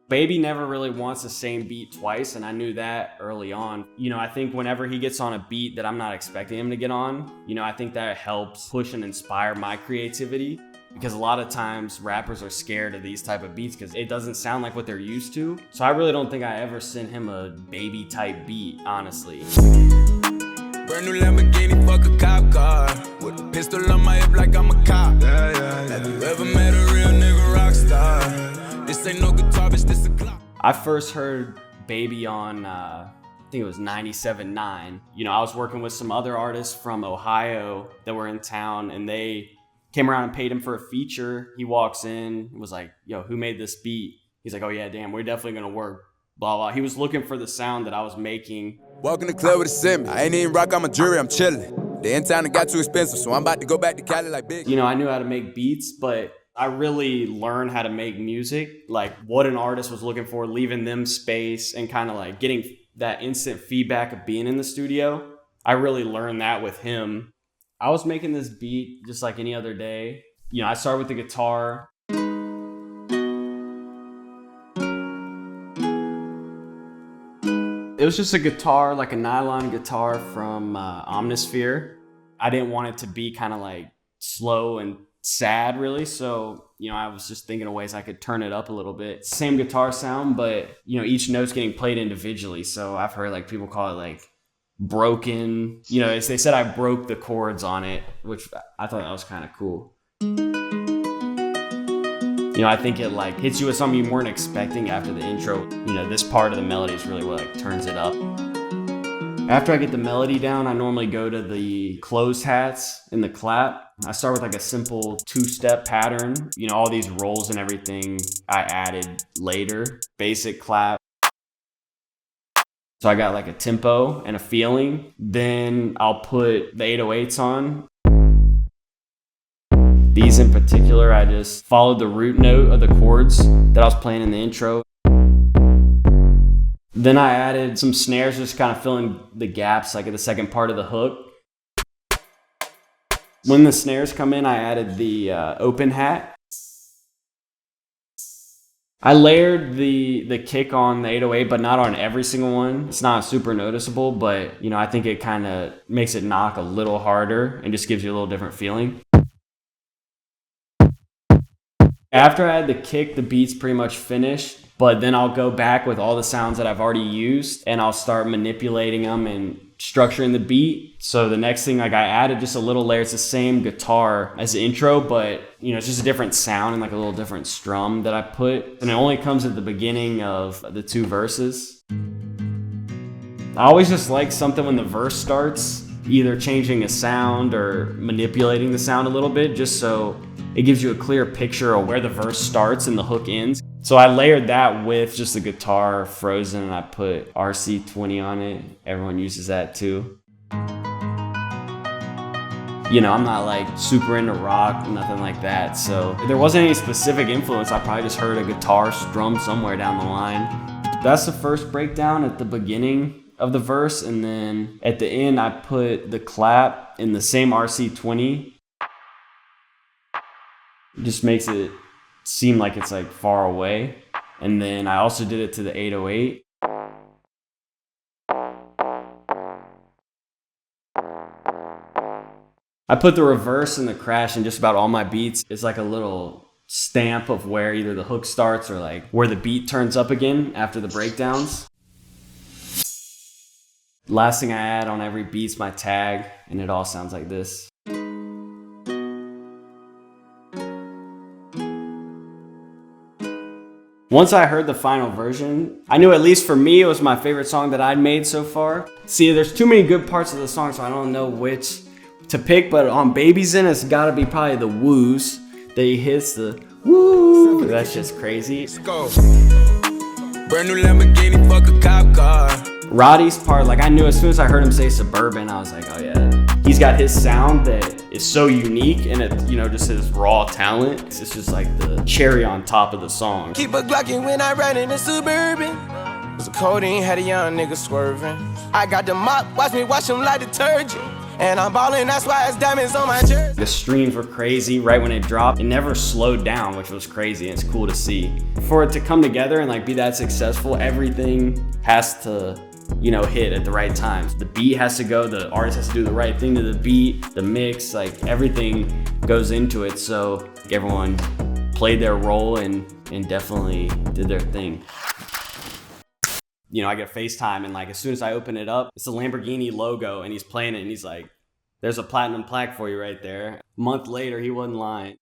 Baby never really wants the same beat twice, and I knew that early on. You know, I think whenever he gets on a beat that I'm not expecting him to get on, you know, I think that helps push and inspire my creativity, because a lot of times rappers are scared of these type of beats because it doesn't sound like what they're used to. So I really don't think I ever sent him a Baby type beat, honestly. Brand new Lamborghini, fuck a cop car. With a pistol on my hip like I'm a cop. Have you ever met a real nigga rock star? This ain't no guitar, bitch, this a clock. I first heard Baby on, I think it was 97.9. You know, I was working with some other artists from Ohio that were in town, and they came around and paid him for a feature. He walks in, was like, yo, who made this beat? He's like, oh yeah, damn, we're definitely gonna work, blah, blah. He was looking for the sound that I was making. Walk in the club with a sim. I ain't even rock on my jewelry, I'm chillin'. The in town it got too expensive, so I'm about to go back to Cali like big. You know, I knew how to make beats, but I really learned how to make music, like what an artist was looking for, leaving them space and kind of like getting that instant feedback of being in the studio. I really learned that with him. I was making this beat just like any other day. You know, I started with the guitar. It was just a guitar, like a nylon guitar from Omnisphere. I didn't want it to be kind of like slow and sad really, so you know, I was just thinking of ways I could turn it up a little bit. Same guitar sound, but you know, each note's getting played individually. So I've heard like people call it like broken, you know, they said I broke the chords on it, which I thought that was kind of cool. You know, I think it like hits you with something you weren't expecting after the intro. You know, this part of the melody is really what like turns it up. After I get the melody down, I normally go to the closed hats and the clap. I start with like a simple two-step pattern. You know, all these rolls and everything I added later. Basic clap. So I got like a tempo and a feeling. Then I'll put the 808s on. These in particular, I just followed the root note of the chords that I was playing in the intro. Then I added some snares, just kind of filling the gaps, like at the second part of the hook. When the snares come in, I added the open hat. I layered the kick on the 808, but not on every single one. It's not super noticeable, but you know, I think it kind of makes it knock a little harder and just gives you a little different feeling. After I add the kick, the beat's pretty much finished, but then I'll go back with all the sounds that I've already used and I'll start manipulating them and structuring the beat. So the next thing, like I added just a little layer. It's the same guitar as the intro, but you know, it's just a different sound and like a little different strum that I put. And it only comes at the beginning of the two verses. I always just like something when the verse starts, either changing a sound or manipulating the sound a little bit, just so it gives you a clear picture of where the verse starts and the hook ends. So I layered that with just the guitar frozen, and I put RC20 on it. Everyone uses that too. You know, I'm not like super into rock, nothing like that. So there wasn't any specific influence. I probably just heard a guitar strum somewhere down the line. That's the first breakdown at the beginning of the verse. And then at the end, I put the clap in the same RC20. It just makes it seem like it's like far away. And then I also did it to the 808. I put the reverse and the crash in just about all my beats. It's like a little stamp of where either the hook starts or like where the beat turns up again after the breakdowns. Last thing I add on every beat's my tag, and it all sounds like this. Once I heard the final version, I knew at least for me it was my favorite song that I'd made so far. See, there's too many good parts of the song, so I don't know which to pick, but on Baby's End, it's gotta be probably the woos that he hits, the woo. That's just crazy. Let's go. Brand new Lamborghini, fuck a cop car. Roddy's part, like I knew as soon as I heard him say Suburban, I was like, oh yeah. He's got his sound that is so unique, and it, you know, just his raw talent. It's just like the cherry on top of the song. Keep a Glockin' when I ride in the Suburban. Was a codeine, had a young nigga swerving. I got the mop, watch me wash him like detergent. And I'm ballin', that's why it's diamonds on my jersey. The streams were crazy right when it dropped. It never slowed down, which was crazy, and it's cool to see. For it to come together and like be that successful, everything has to, you know, hit at the right times. The beat has to go, the artist has to do the right thing to the beat, the mix, like everything goes into it. So everyone played their role and definitely did their thing. You know, I get FaceTime and like as soon as I open it up, it's a Lamborghini logo and he's playing it and he's like, there's a platinum plaque for you right there. A month later, he wasn't lying.